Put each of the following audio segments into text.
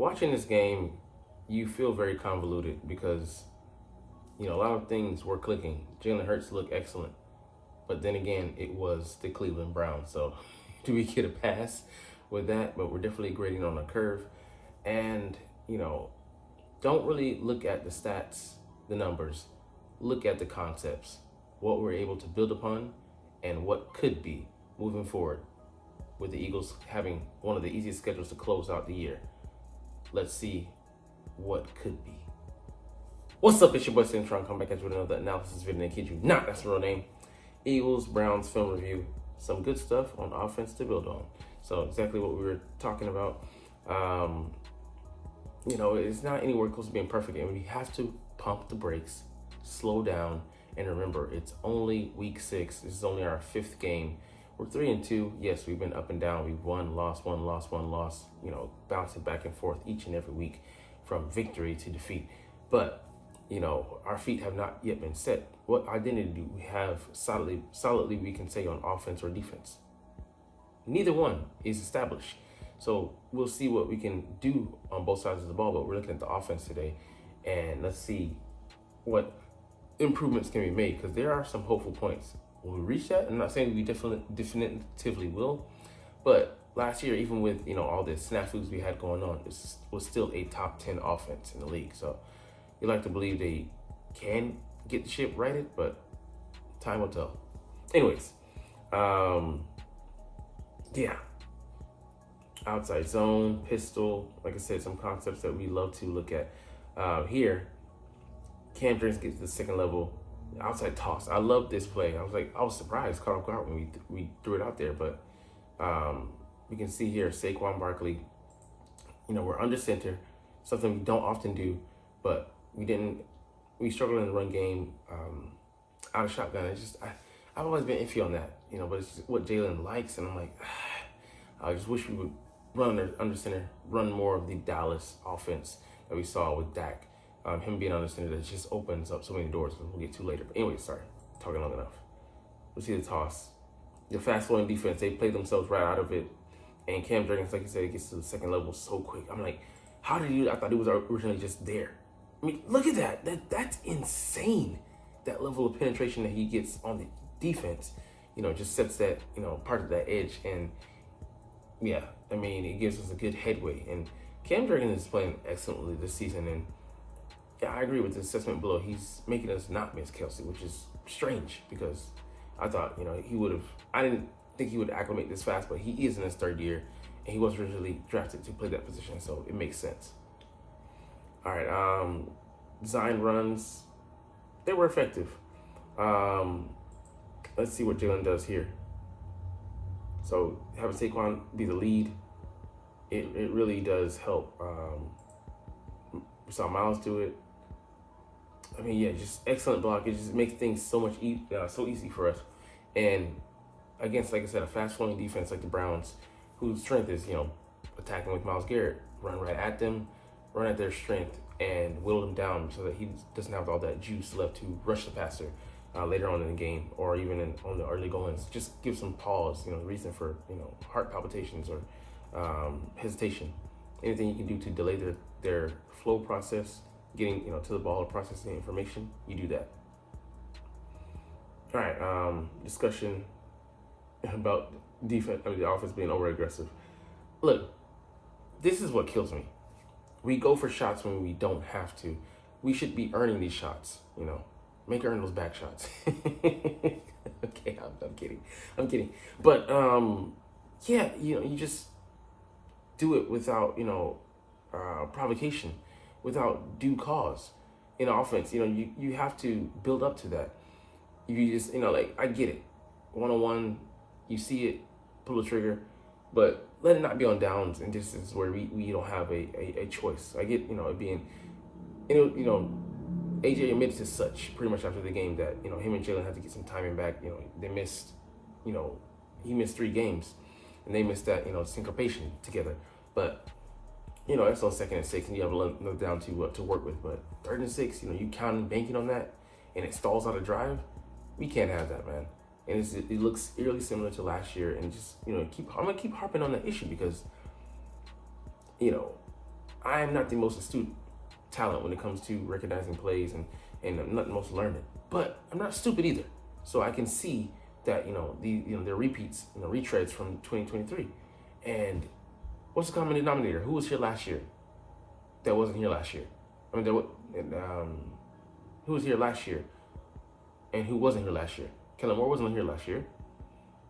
Watching this game, you feel very convoluted because, a lot of things were clicking. Jalen Hurts looked excellent. But then again, it was the Cleveland Browns. So do we get a pass with that? But we're definitely grading on a curve. And, don't really look at the stats, the numbers. Look at the concepts, what we're able to build upon, and what could be moving forward with the Eagles having one of the easiest schedules to close out the year. Let's see what could be. What's up? It's your boy Centron. Come back at you with another analysis video. And kid you not, that's the real name. Eagles Browns film review. Some good stuff on offense to build on. So exactly what we were talking about. It's not anywhere close to being perfect, and we have to pump the brakes, slow down, and remember it's only week 6. This is only our 5th game. We're 3-2. Yes, we've been up and down. We've won, lost, won, lost, won, lost. Bouncing back and forth each and every week from victory to defeat. But our feet have not yet been set. What identity do we have solidly we can say on offense or defense? Neither one is established. So we'll see what we can do on both sides of the ball, but we're looking at the offense today, and let's see what improvements can be made, because there are some hopeful points. Will we reach that? I'm not saying we definitively will, but last year, even with all the snafus we had going on, this was still a top 10 offense in the league. So you like to believe they can get the ship righted, but time will tell. Anyways, yeah. Outside zone, pistol, like I said, some concepts that we love to look at. Here, Cam Jurgens gets to the second level, outside toss. I love this play. I was surprised, caught off guard when we threw it out there, but we can see here Saquon Barkley. We're under center, something we don't often do, but we struggled in the run game, out of shotgun. I've always been iffy on that, but it's just what Jalen likes, and I'm like, I just wish we would run under center, run more of the Dallas offense that we saw with Dak. Him being under center, that just opens up so many doors. We'll get to later. But anyway, sorry, talking long enough. We'll see the toss. The fast-flowing defense, they play themselves right out of it. And Cam Jurgens, like you said, gets to the second level so quick. I'm like, how did I thought he was originally just there. I mean, look at that. That's insane. That level of penetration that he gets on the defense, just sets that, part of that edge. And yeah, I mean, it gives us a good headway. And Cam Jurgens is playing excellently this season. And yeah, I agree with the assessment below. He's making us not miss Kelce, which is strange because I thought, he would have, I didn't think he would acclimate this fast, but he is in his 3rd year and he was originally drafted to play that position. So it makes sense. All right. Design runs, they were effective. Let's see what Jalen does here. So having Saquon be the lead, it really does help. We saw Miles do it. I mean, yeah, just excellent block. It just makes things so much so easy for us. And against, like I said, a fast-flowing defense like the Browns, whose strength is, attacking with Myles Garrett, run right at them, run at their strength, and whittle them down so that he doesn't have all that juice left to rush the passer later on in the game, or even on the early goings. Just give some pause, reason for, heart palpitations or hesitation. Anything you can do to delay their flow process, getting, to the ball or processing information, you do that. All right, discussion about defense, the offense being over aggressive. Look, this is what kills me. We go for shots when we don't have to. We should be earning these shots, Make earn those back shots. Okay, I'm kidding. But yeah, you just do it without provocation, without due cause. In offense, you have to build up to that. You just I get it. 1-on-1, you see it, pull the trigger, but let it not be on downs. And this is where we don't have a choice. I get it being AJ admits as such pretty much after the game that him and Jalen had to get some timing back. They missed he missed 3 games, and they missed that syncopation together. But that's on 2nd and 6, and you have another down to work with. But 3rd and 6, you counting banking on that, and it stalls out a drive. We can't have that, man. And it looks eerily similar to last year. And just I'm gonna keep harping on that issue because I am not the most astute talent when it comes to recognizing plays, and I'm not the most learned, but I'm not stupid either. So I can see that they're repeats, retreads from 2023. And what's the common denominator? Who was here last year that wasn't here last year? I mean, who was here last year and who wasn't here last year? Kellen Moore wasn't here last year.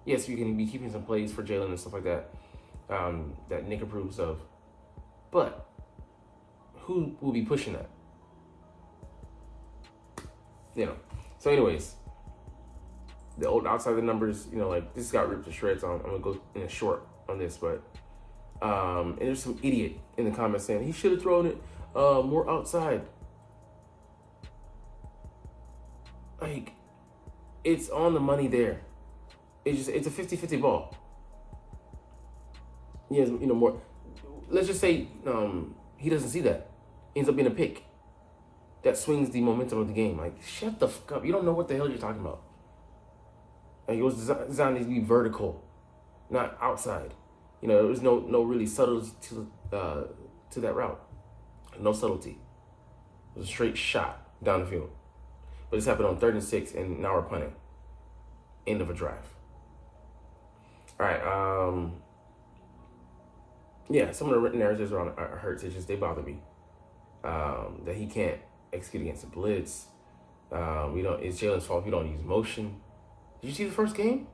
Yes, you can be keeping some plays for Jalen and stuff like that, that Nick approves of. But who will be pushing that? So anyways, the old outside the numbers, like this got ripped to shreds. I'm gonna go in a short on this, but and there's some idiot in the comments saying he should have thrown it more outside. Like, it's on the money there. It's a 50-50 ball. Yes, more. Let's just say he doesn't see that. Ends up being a pick. That swings the momentum of the game. Like, shut the fuck up. You don't know what the hell you're talking about. Like, it was designed to be vertical, not outside. There was no really subtlety to that route. No subtlety. It was a straight shot down the field. But this happened on 3rd and 6, and now we're punting. End of a drive. All right. Yeah, some of the written narratives are Hurts. They bother me. That he can't execute against the blitz. It's Jalen's fault if you don't use motion. Did you see the first game?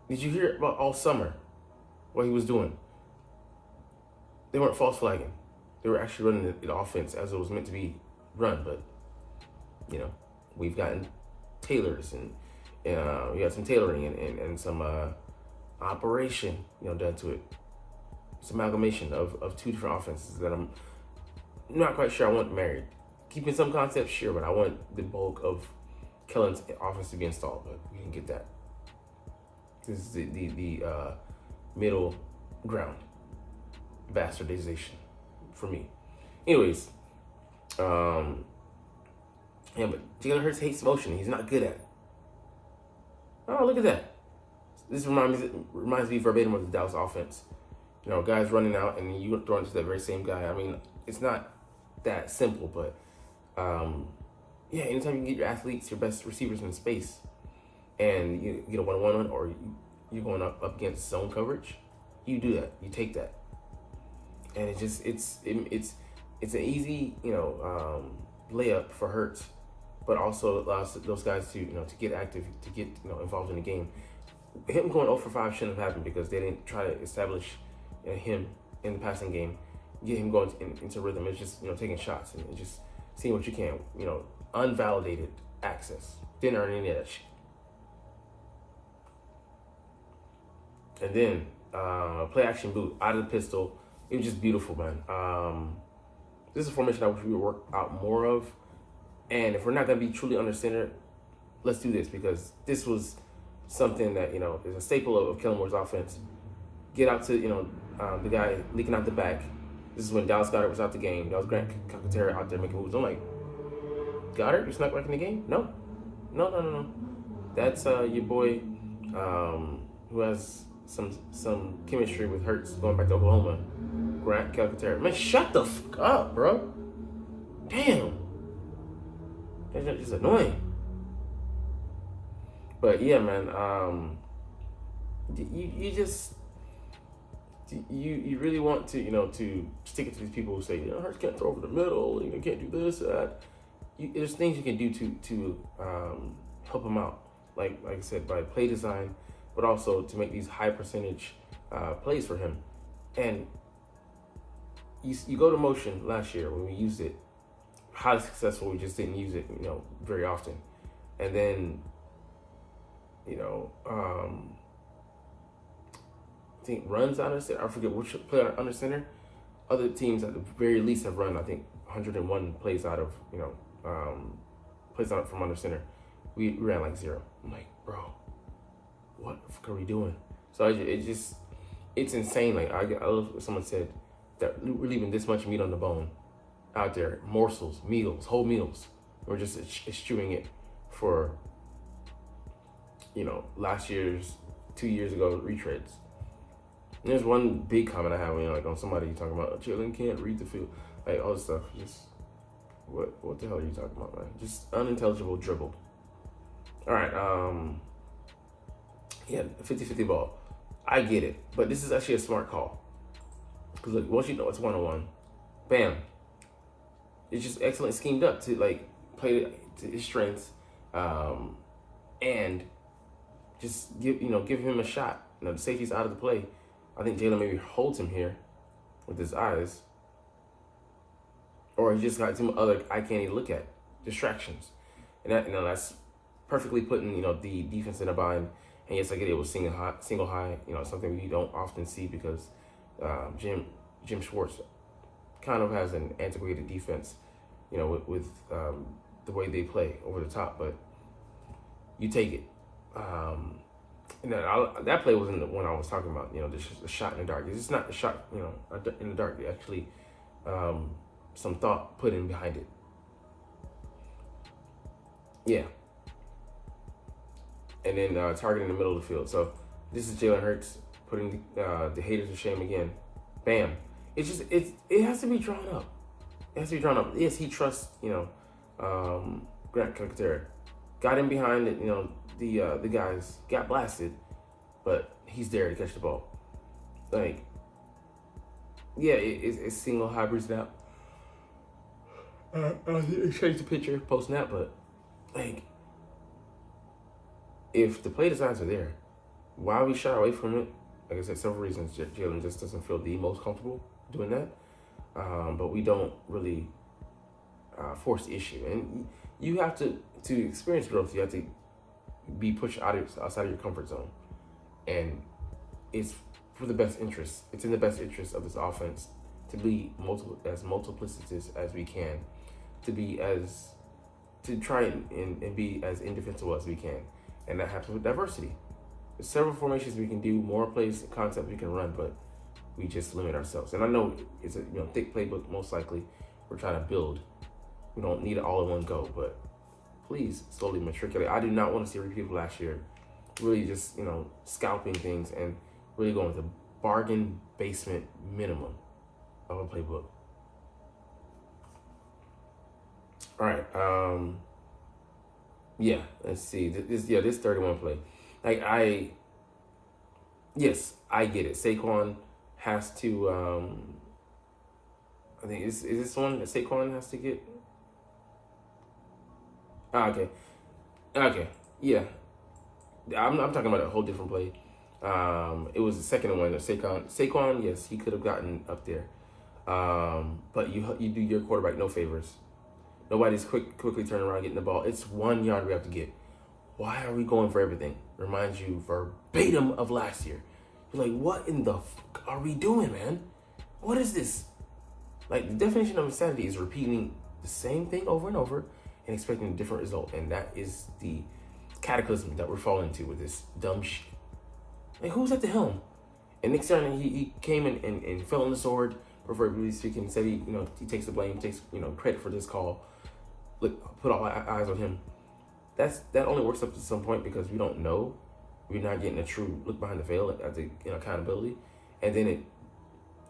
Did you hear about all summer what he was doing? They weren't false flagging. They were actually running the offense as it was meant to be run. But we've gotten tailors and we got some tailoring and some operation done to it. It's amalgamation of two different offenses that I'm not quite sure I want married. Keeping some concepts, sure, but I want the bulk of Kellen's offense to be installed, but we can get that. This is the middle ground. Bastardization for me. Anyways, but Jalen Hurts hates motion. He's not good at it. Oh, look at that. This reminds me verbatim of the Dallas offense. Guys running out and you throw into that very same guy. I mean, it's not that simple, but anytime you can get your athletes, your best receivers in space, and you get a one-on-one or you're going up against zone coverage, you do that. You take that, and it's an easy layup for Hurts, but also allows those guys to to get active, to get involved in the game. Him going 0 for 5 shouldn't have happened because they didn't try to establish him in the passing game, get him going into rhythm. It's just taking shots and just seeing what you can, unvalidated access. Didn't earn any of that shit. And then play action boot out of the pistol. It was just beautiful, man. This is a formation I wish we would work out more of. And if we're not gonna be truly under center, let's do this, because this was something that is a staple of Kellen Moore's offense. Get out to the guy leaking out the back. This is when Dallas Goedert was out the game. That was Grant Calcaterra out there making moves. I'm like, Goddard, you snuck back in the game? No. That's your boy who has some chemistry with Hurts going back to Oklahoma. Grant Calcaterra. Man, shut the fuck up, bro. Damn. That's just annoying. But yeah, man, you really want to to stick it to these people who say Hurts can't throw over the middle, can't do this, that. There's things you can do to help him out, like I said, by play design, but also to make these high percentage plays for him. And you go to motion last year when we used it, highly successful. We just didn't use it very often, and then I think runs out of center. I forget which play under center. Other teams at the very least have run, I think, 101 plays out of plays out from under center. We ran like 0. I'm like, bro, what the fuck are we doing? So it's insane. Like I love what someone said, that we're leaving this much meat on the bone out there, morsels, meals, whole meals. We're just eschewing it for last year's, 2 years ago retreads. And there's one big comment I have, like on somebody talking about Jalen can't read the field, like all this stuff. Just what the hell are you talking about, man? Just unintelligible dribble. All right, yeah, 50-50 ball. I get it, but this is actually a smart call. Because look, once you know it's 1-on-1, bam. It's just excellent schemed up to like play to his strengths, and just give him a shot. The safety's out of the play. I think Jalen maybe holds him here with his eyes, or he just got some other eye candy to look at distractions, and that's perfectly putting the defense in a bind. And yes, I get it was single high. Something we don't often see because Jim Schwartz kind of has an antiquated defense, with the way they play over the top. But you take it. And that play wasn't the one I was talking about. The shot in the dark. It's not a shot, in the dark. Actually, some thought put in behind it. Yeah. And then target in the middle of the field. So this is Jalen Hurts putting the haters to shame again. Bam. It's just it has to be drawn up. It has to be drawn up. Yes, he trusts Grant Calcaterra. Got in behind it. The guys got blasted, but he's there to catch the ball. Like, yeah, it's single hybrid snap. Change the picture post snap, but like, if the play designs are there, why we shy away from it? Like I said, several reasons. Jalen just doesn't feel the most comfortable doing that, but we don't really force the issue. And you have to experience growth. You have to be pushed outside of your comfort zone, and it's for the best interest. It's in the best interest of this offense to be as multiplicitous as we can, to try and be as indefensible as we can, and that happens with diversity. There's several formations we can do, more plays, concepts we can run, but we just limit ourselves. And I know it's a thick playbook. Most likely, we're trying to build. We don't need it all in one go, but please slowly matriculate. I do not want to see a repeat of last year. Really just, scalping things and really going with the bargain basement minimum of a playbook. All right. Yeah, let's see. This 31 play. Like, I get it. Saquon has to, I think, is this one that Saquon has to get? Okay. Yeah. I'm talking about a whole different play. It was the second one that Saquon, yes, he could have gotten up there. But you do your quarterback no favors. Nobody's quickly turning around getting the ball. It's 1 yard we have to get. Why are we going for everything? Reminds you verbatim of last year. You're like, what in the fuck are we doing, man? What is this? Like, the definition of insanity is repeating the same thing over and over and expecting a different result. And that is the cataclysm that we're falling into with this dumb shit. Like, who's at the helm? And Nick Sirianni, he came in and fell on the sword, preferably speaking, said he takes the blame, takes credit for this call. Look, put all eyes on him. That only works up to some point because we don't know. We're not getting a true look behind the veil at the accountability, and then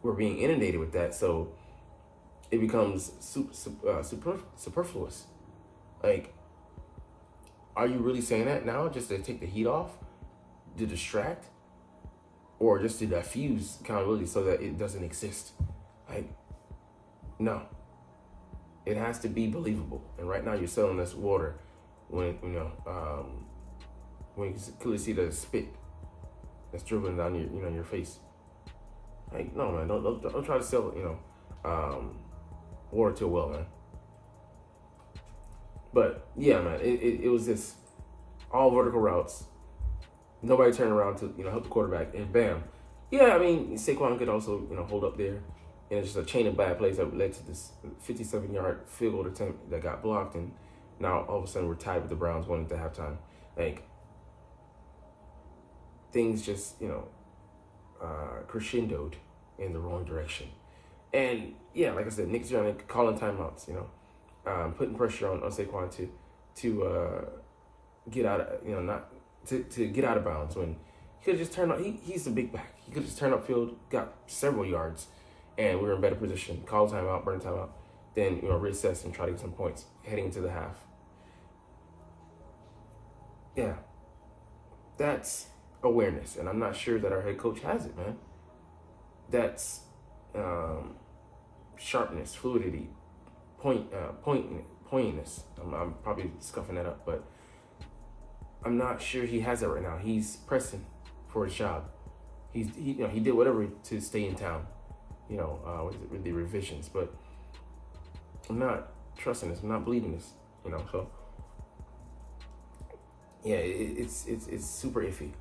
we're being inundated with that, so it becomes superfluous. Like, are you really saying that now just to take the heat off, to distract, or just to diffuse accountability so that it doesn't exist? Like, no. It has to be believable. And right now you're selling us water when when you clearly see the spit that's dribbling down your face. Like, no, man, don't try to sell water to a well, man. But yeah, man, it was this all vertical routes. Nobody turned around to help the quarterback, and bam. Yeah, I mean, Saquon could also hold up there, and it's just a chain of bad plays that led to this 57-yard field goal attempt that got blocked, and now all of a sudden we're tied with the Browns going into halftime. Like, things just crescendoed in the wrong direction. And yeah, like I said, Nick Sirianni calling timeouts, putting pressure on Saquon to get out of to get out of bounds when he could have just turned on. He's the big back. he could just turn upfield, got several yards, and we were in better position. Call timeout, burn timeout, then reassess and try to get some points heading into the half. Yeah, that's awareness, and I'm not sure that our head coach has it, man. That's sharpness, fluidity, pointiness. I'm probably scuffing that up, but I'm not sure he has it right now. He's pressing for his job. He did whatever to stay in town, with the revisions, but I'm not trusting this. I'm not believing this, so yeah, it's super iffy.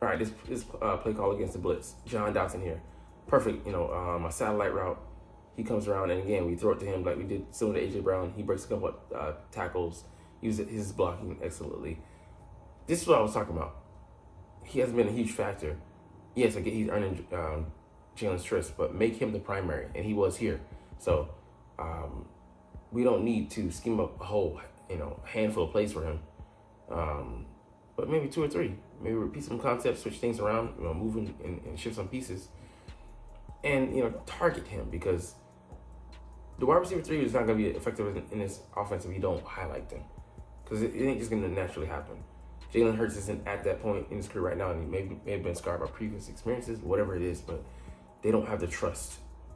All right, this play call against the blitz. John Dotson here, perfect. A satellite route. He comes around, and again we throw it to him like we did similar to AJ Brown. He breaks a couple tackles. Uses his blocking excellently. This is what I was talking about. He hasn't been a huge factor. Yes, I get he's earning Jalen's trust, but make him the primary, and he was here. So we don't need to scheme up a whole handful of plays for him. But maybe 2 or 3. Maybe repeat some concepts, switch things around, move and shift some pieces, and target him, because the wide receiver 3 is not going to be effective in this offense if you don't highlight them, because it ain't just going to naturally happen. Jalen Hurts isn't at that point in his career right now, and he may have been scarred by previous experiences, whatever it is, but they don't have the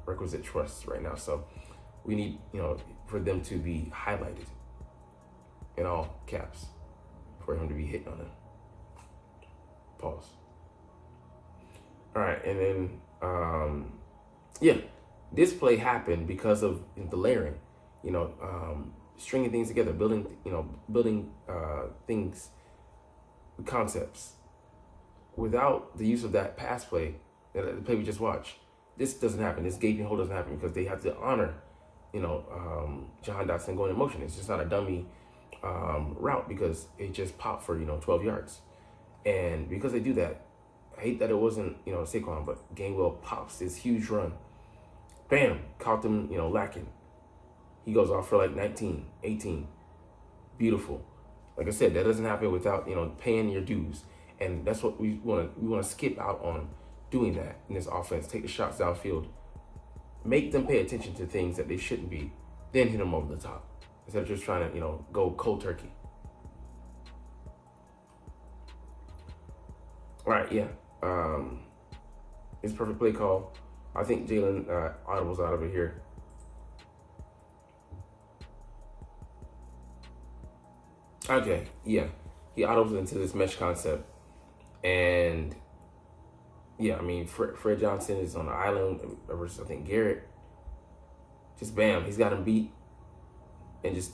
requisite trust right now. So we need, for them to be highlighted in all caps for him to be hitting on them. Pause. All right, and then, this play happened because of the layering, stringing things together, building things, concepts. Without the use of that pass play, the play we just watched, this doesn't happen. This gaping hole doesn't happen, because they have to honor, Jahan Dotson going in motion. It's just not a dummy route, because it just popped for 12 yards. And because they do that, I hate that it wasn't Saquon, but Gainwell pops this huge run. Bam, caught them lacking. He goes off for like 19, 18. Beautiful. Like I said, that doesn't happen without paying your dues, and that's what we want to skip out on doing that in this offense. Take the shots downfield, make them pay attention to things that they shouldn't be, then hit them over the top instead of just trying to go cold turkey. All right, yeah, it's a perfect play call. I think Jalen audibles out of it here. Okay, yeah. He audibles into this mesh concept. And, yeah, I mean, Fred Johnson is on the island versus, I think, Garrett. Just bam, he's got him beat. And just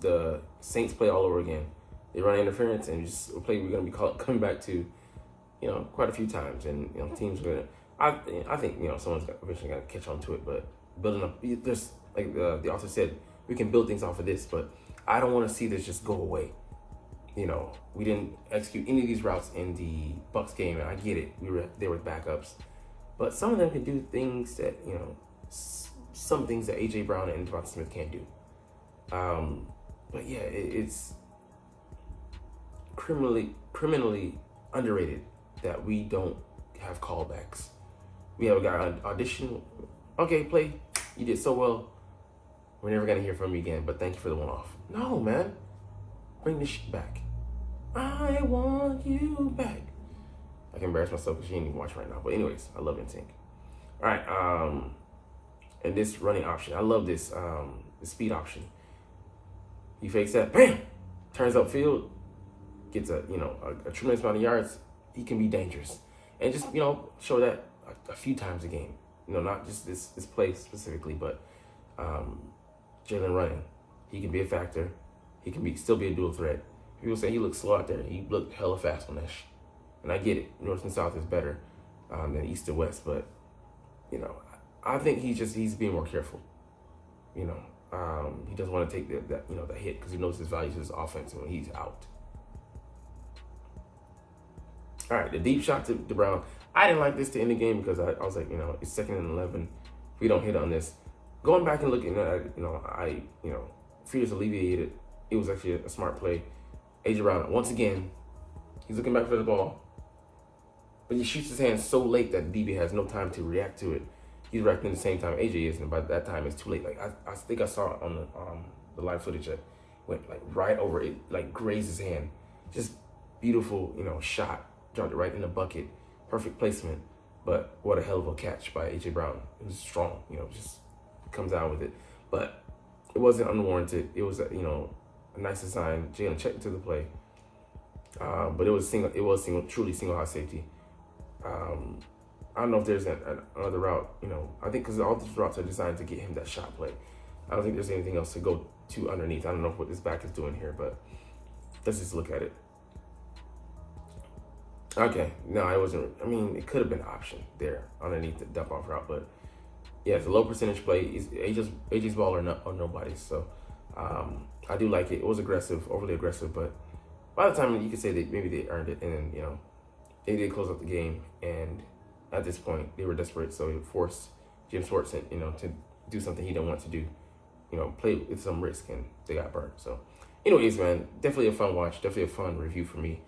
the Saints play all over again. They run interference, and just a play we're going to be coming back to, quite a few times. And, teams are going to, I think, someone's eventually going to catch on to it. But building up, there's, like the author said, we can build things off of this, but I don't want to see this just go away. We didn't execute any of these routes in the Bucs game, and I get it. They were backups, but some of them can do things that some things that AJ Brown and Devonta Smith can't do. But yeah, it's criminally underrated that we don't have callbacks. We have a guy audition. Okay, play. You did so well. We're never gonna hear from you again, but thank you for the one-off. No, man. Bring this shit back. I want you back. I can embarrass myself because she ain't even watching right now. But anyways, I love NSYNC. All right, and this running option, I love this. The speed option. He fakes that, bam, turns upfield, gets a tremendous amount of yards. He can be dangerous, and just show that a few times a game. Not just this play specifically, but Jalen running, he can be a factor. He can still be a dual threat. People say he looks slow out there. He looked hella fast on that and I get it. North and South is better than East and West, but I think he's being more careful. He doesn't want to take that hit because he knows his value to his offense when he's out. All right, the deep shot to Brown. I didn't like this to end the game because I was like, it's 2nd and 11. If we don't hit on this, going back and looking at it, fears alleviated. It was actually a smart play. AJ Brown, once again, he's looking back for the ball. but he shoots his hand so late that DB has no time to react to it. He's reacting at the same time AJ is, and by that time it's too late. Like I think I saw it on the live footage that went like right over it, like grazed his hand. Just beautiful, shot. Dropped it right in the bucket. Perfect placement. But what a hell of a catch by AJ Brown. It was strong, just comes out with it. But it wasn't unwarranted. It was, a nice design. Jalen checked into the play. But it was truly single high safety. I don't know if there's another route, I think because all these routes are designed to get him that shot play. I don't think there's anything else to go to underneath. I don't know what this back is doing here, but let's just look at it. Okay, no, it wasn't. I mean, it could have been an option there underneath the dump off route, but yeah, it's a low percentage play. AJ's ball or nobody's. So I do like it. It was aggressive, overly aggressive, but by the time you could say that maybe they earned it, and then they did close out the game, and at this point they were desperate, so it forced Jim Schwartz, to do something he didn't want to do, play with some risk, and they got burnt. So, anyways, man, definitely a fun watch, definitely a fun review for me.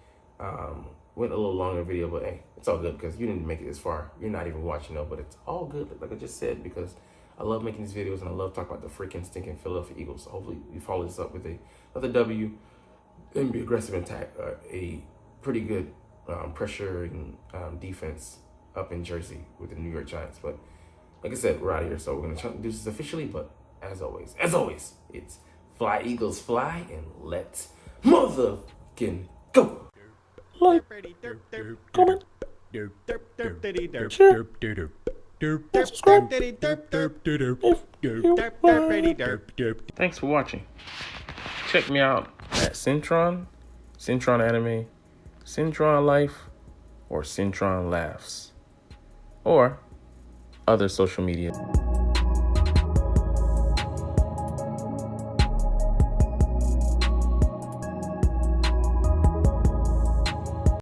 Went a little longer video, but hey, it's all good because you didn't make it this far. You're not even watching, but it's all good, like I just said, because I love making these videos and I love talking about the freaking stinking Philadelphia Eagles. So hopefully we follow this up with another W and be aggressive attack, a pretty good pressuring defense up in Jersey with the New York Giants. But like I said, we're out of here, so we're gonna try to do this officially. But as always, it's fly Eagles fly, and let's motherfucking go. Like, comment, share, subscribe. Thanks for watching. Check me out at Centron Anime, Centron Life, or Centron Laughs, or other social media.